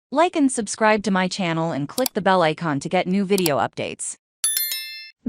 Like and subscribe to my channel and click the bell icon to get new video updates.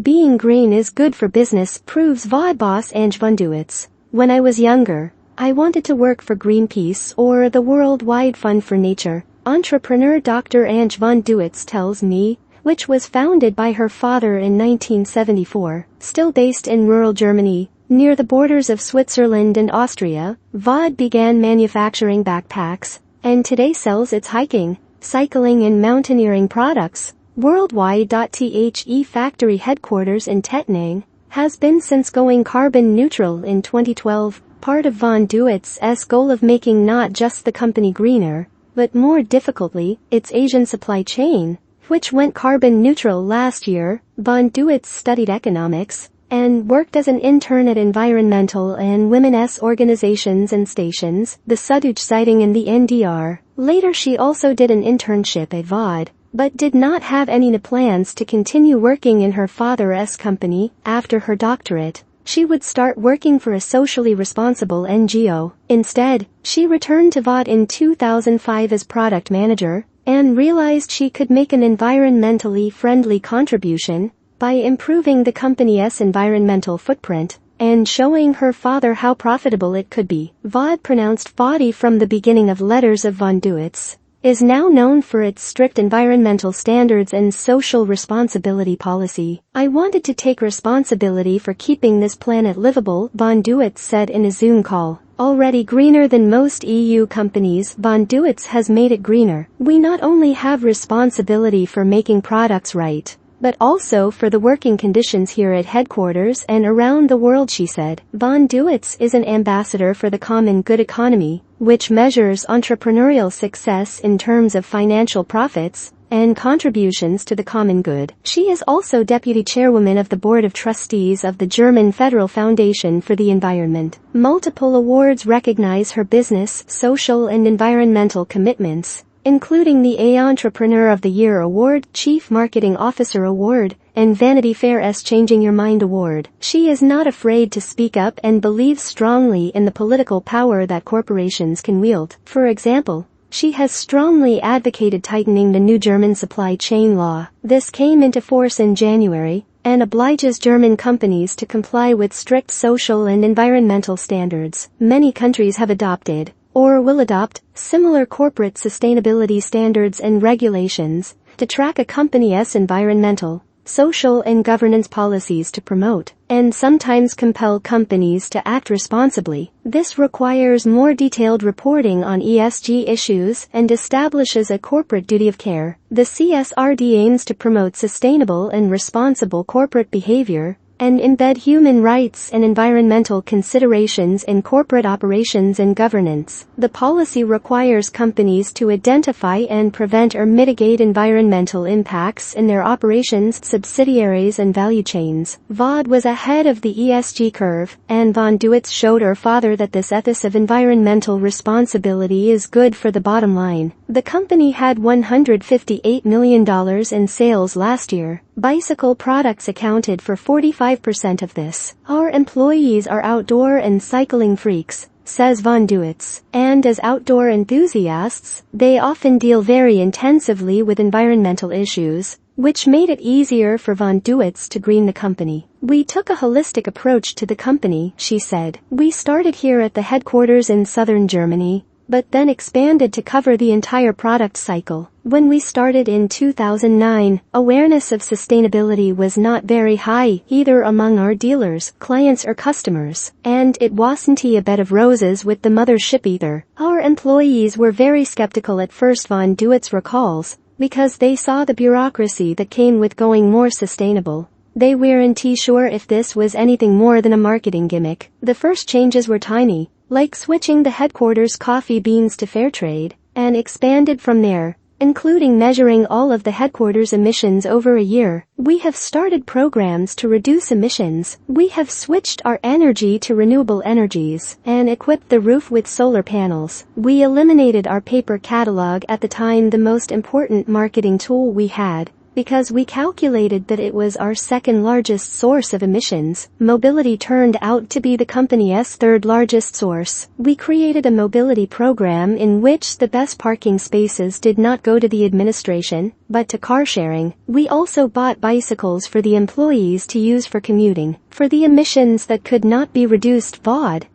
Being green is good for business, proves Vaude boss Antje von Dewitz. When I was younger, I wanted to work for Greenpeace or the Worldwide Fund for Nature. Entrepreneur Dr. Antje von Dewitz tells me, which was founded by her father in 1974, still based in rural Germany, near the borders of Switzerland and Austria. Vaude began manufacturing backpacks, and today sells its hiking, cycling and mountaineering products. Worldwide.The factory headquarters in Tettnang has been since going carbon neutral in 2012, part of von Dewitz's goal of making not just the company greener, but more difficultly, its Asian supply chain, which went carbon neutral last year. Von Dewitz studied economics and worked as an intern at environmental and women's organizations and stations, the Süddeutsche Zeitung in the NDR. Later she also did an internship at Vaude, but did not have any plans to continue working in her father's company. After her doctorate, she would start working for a socially responsible NGO. Instead, she returned to Vaude in 2005 as product manager, and realized she could make an environmentally friendly contribution by improving the company's environmental footprint and showing her father how profitable it could be. Vaude, pronounced Vaude from the beginning of letters of von Dewitz, is now known for its strict environmental standards and social responsibility policy. I wanted to take responsibility for keeping this planet livable, von Dewitz said in a Zoom call. Already greener than most EU companies, von Dewitz has made it greener. We not only have responsibility for making products right, but also for the working conditions here at headquarters and around the world, she said. Von Dewitz is an ambassador for the common good economy, which measures entrepreneurial success in terms of financial profits and contributions to the common good. She is also deputy chairwoman of the board of trustees of the German Federal Foundation for the Environment. Multiple awards recognize her business, social and environmental commitments, including the A Entrepreneur of the Year Award, Chief Marketing Officer Award, and Vanity Fair's Changing Your Mind Award. She is not afraid to speak up and believes strongly in the political power that corporations can wield. For example, she has strongly advocated tightening the new German supply chain law. This came into force in January and obliges German companies to comply with strict social and environmental standards. Many countries have adopted, or will adopt, similar corporate sustainability standards and regulations to track a company's environmental, social and governance policies to promote, and sometimes compel companies to act responsibly. This requires more detailed reporting on ESG issues and establishes a corporate duty of care. The CSRD aims to promote sustainable and responsible corporate behavior and embed human rights and environmental considerations in corporate operations and governance. The policy requires companies to identify and prevent or mitigate environmental impacts in their operations, subsidiaries and value chains. Vaude was ahead of the ESG curve, and von Dewitz showed her father that this ethics of environmental responsibility is good for the bottom line. The company had $158 million in sales last year. Bicycle products accounted for 45% of this. Our employees are outdoor and cycling freaks, says von Dewitz, and as outdoor enthusiasts, they often deal very intensively with environmental issues, which made it easier for von Dewitz to green the company. We took a holistic approach to the company, she said. We started here at the headquarters in southern Germany, but then expanded to cover the entire product cycle. When we started in 2009, awareness of sustainability was not very high, either among our dealers, clients or customers, and it wasn't a bed of roses with the mothership either. Our employees were very skeptical at first, von Dewitz recalls, because they saw the bureaucracy that came with going more sustainable. They weren't sure if this was anything more than a marketing gimmick. The first changes were tiny, like switching the headquarters coffee beans to fair trade, and expanded from there, including measuring all of the headquarters emissions over a year. We have started programs to reduce emissions. We have switched our energy to renewable energies and equipped the roof with solar panels. We eliminated our paper catalog, at the time the most important marketing tool we had, because we calculated that it was our second largest source of emissions. Mobility turned out to be the company's third largest source. We created a mobility program in which the best parking spaces did not go to the administration, but to car sharing. We also bought bicycles for the employees to use for commuting. For the emissions that could not be reduced, Vaude